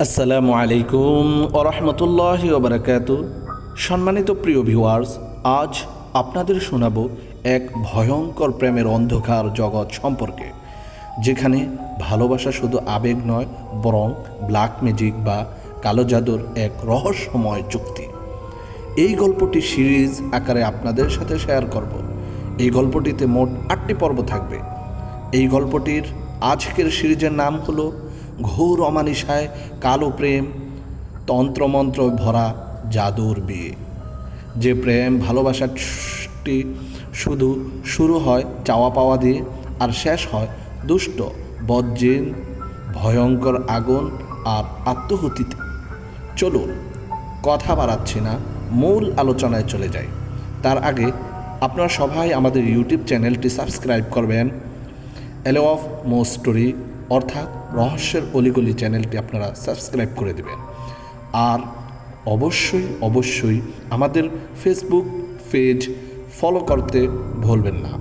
আসসালামু আলাইকুম ওরহমতুল্লাহি ওবারাকাতু। সম্মানিত প্রিয় ভিউয়ার্স, আজ আপনাদের শোনাব এক ভয়ঙ্কর প্রেমের অন্ধকার জগৎ সম্পর্কে, যেখানে ভালোবাসা শুধু আবেগ নয়, বরং ব্ল্যাক ম্যাজিক বা কালো জাদুর এক রহস্যময় চুক্তি। এই গল্পটি সিরিজ আকারে আপনাদের সাথে শেয়ার করব। এই গল্পটিতে মোট 8টি পর্ব থাকবে। এই গল্পটির আজকের সিরিজের নাম হলো ঘোর অমানিসায় কালো প্রেম, তন্ত্রমন্ত্র ভরা জাদুর বিয়ে। যে প্রেম ভালোবাসাটি শুধু শুরু হয় চাওয়া পাওয়া দিয়ে আর শেষ হয় দুষ্ট বজ্জিন, ভয়ঙ্কর আগুন আর আত্মহুতিতে। চলুন কথা বাড়াচ্ছি না, মূল আলোচনায় চলে যাই। তার আগে আপনারা সবাই আমাদের ইউটিউব চ্যানেলটি সাবস্ক্রাইব করবেন। এলো অফ মো স্টোরি অর্থাৎ রহস্যের অলিগলি চ্যানেলটি আপনারা সাবস্ক্রাইব করে দেবেন। আর অবশ্যই আমাদের ফেসবুক পেজ ফলো করতে ভুলবেন না।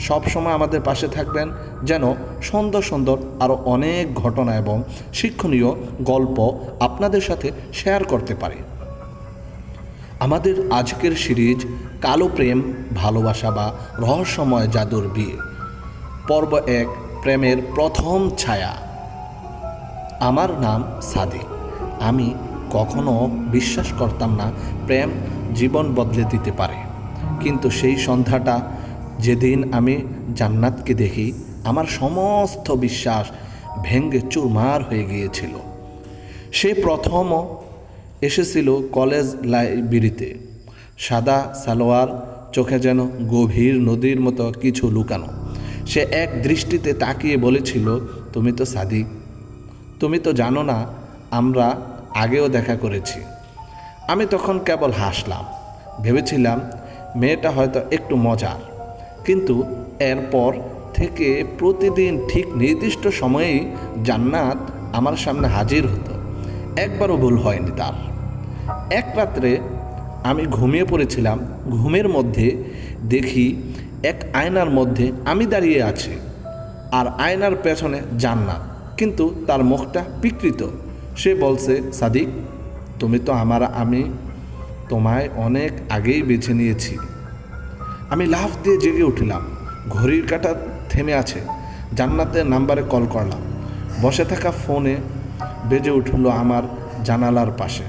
সব সময় আমাদের পাশে থাকবেন, যেন সুন্দর সুন্দর আরও অনেক ঘটনা এবং শিক্ষণীয় গল্প আপনাদের সাথে শেয়ার করতে পারি। আমাদের আজকের সিরিজ কালো প্রেম, ভালোবাসা বা রহস্যময় জাদুর বিয়ে, পর্ব 1, প্রেমের প্রথম ছায়া। আমার নাম সাদিক। আমি কখনো বিশ্বাস করতাম না প্রেম জীবন বদলে দিতে পারে, কিন্তু সেই সন্ধ্যাটা যেদিন আমি জান্নাতকে দেখি, আমার সমস্ত বিশ্বাস ভেঙে চুরমার হয়ে গিয়েছিল। সে প্রথমও এসেছিল কলেজ লাইব্রেরিতে, সাদা সালোয়ার, চোখে যেন গভীর নদীর মতো কিছু লুকানো। সে এক দৃষ্টিতে তাকিয়ে বলেছিল, তুমি তো সাদিক, তুমি তো জানো না আমরা আগেও দেখা করেছি। আমি তখন কেবল হাসলাম, ভেবেছিলাম মেয়েটা হয়তো একটু মজার। কিন্তু এরপর থেকে প্রতিদিন ঠিক নির্দিষ্ট সময়েই জান্নাত আমার সামনে হাজির হতো, একবারও ভুল হয়নি তার। এক রাত্রে আমি ঘুমিয়ে পড়েছিলাম, ঘুমের মধ্যে দেখি এক আয়নার মধ্যে আমি দাঁড়িয়ে আছি, আর আয়নার পেছনে জান্নাত, কিন্তু তার মুখটা বিকৃত। সে বলছে, সাদিক, তুমি তো আমি তোমায় অনেক আগেই বেছে নিয়েছি। আমি লাফ দিয়ে জেগে উঠলাম, ঘড়ির কাঁটা থেমে আছে। জান্নাতের নাম্বারে কল করলাম। বসে থাকা ফোনে বেজে উঠল আমার জানালার পাশে।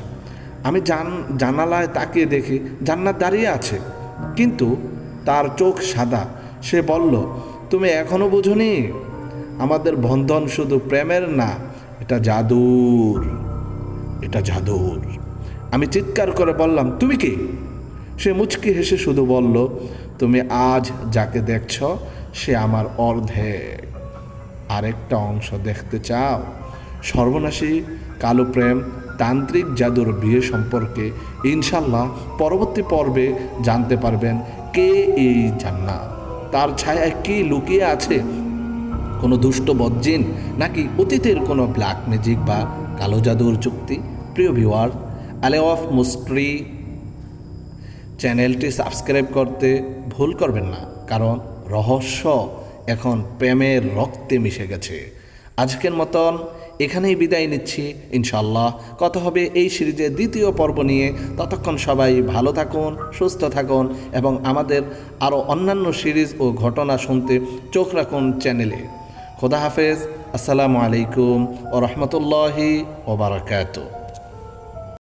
আমি জানালায় তাকিয়ে দেখি জান্নাত দাঁড়িয়ে আছে, কিন্তু তার চোখ সাদা। সে বলল, তুমি এখনো বোঝোনি, আমাদের বন্ধন শুধু প্রেমের না, এটা জাদুর। আমি চিৎকার করে বললাম, তুমি কি? সে মুচকি হেসে শুধু বলল, তুমি আজ যাকে দেখছ সে আমার অর্ধেক। আরেকটা অংশ দেখতে চাও? সর্বনাশী কালো প্রেম, তান্ত্রিক জাদুর বিয়ে সম্পর্কে ইনশাল্লাহ পরবর্তী পর্বে জানতে পারবেন কে এই জান্নাত, তার ছায়ায় কি লুকিয়ে আছে, কোনো দুষ্ট বজ্জিন নাকি অতীতের কোনো ব্ল্যাক ম্যাজিক বা কালো জাদুর চুক্তি। প্রিয় ভিউয়ার, এলো অফ মো স্টোরি চ্যানেলটি সাবস্ক্রাইব করতে ভুল করবেন না, কারণ রহস্য এখন প্রেমের রক্তে মিশে গেছে। আজকের মতন এখানেই বিদায় নিচ্ছি। ইনশাল্লাহ কথা হবে এই সিরিজের দ্বিতীয় পর্ব নিয়ে। ততক্ষণ সবাই ভালো থাকুন, সুস্থ থাকুন এবং আমাদের আরও অন্যান্য সিরিজ ও ঘটনা শুনতে চোখ রাখুন চ্যানেলে। খোদা হাফেজ। আসসালামু আলাইকুম ওয়া রাহমাতুল্লাহি ওয়া বারাকাতুহু।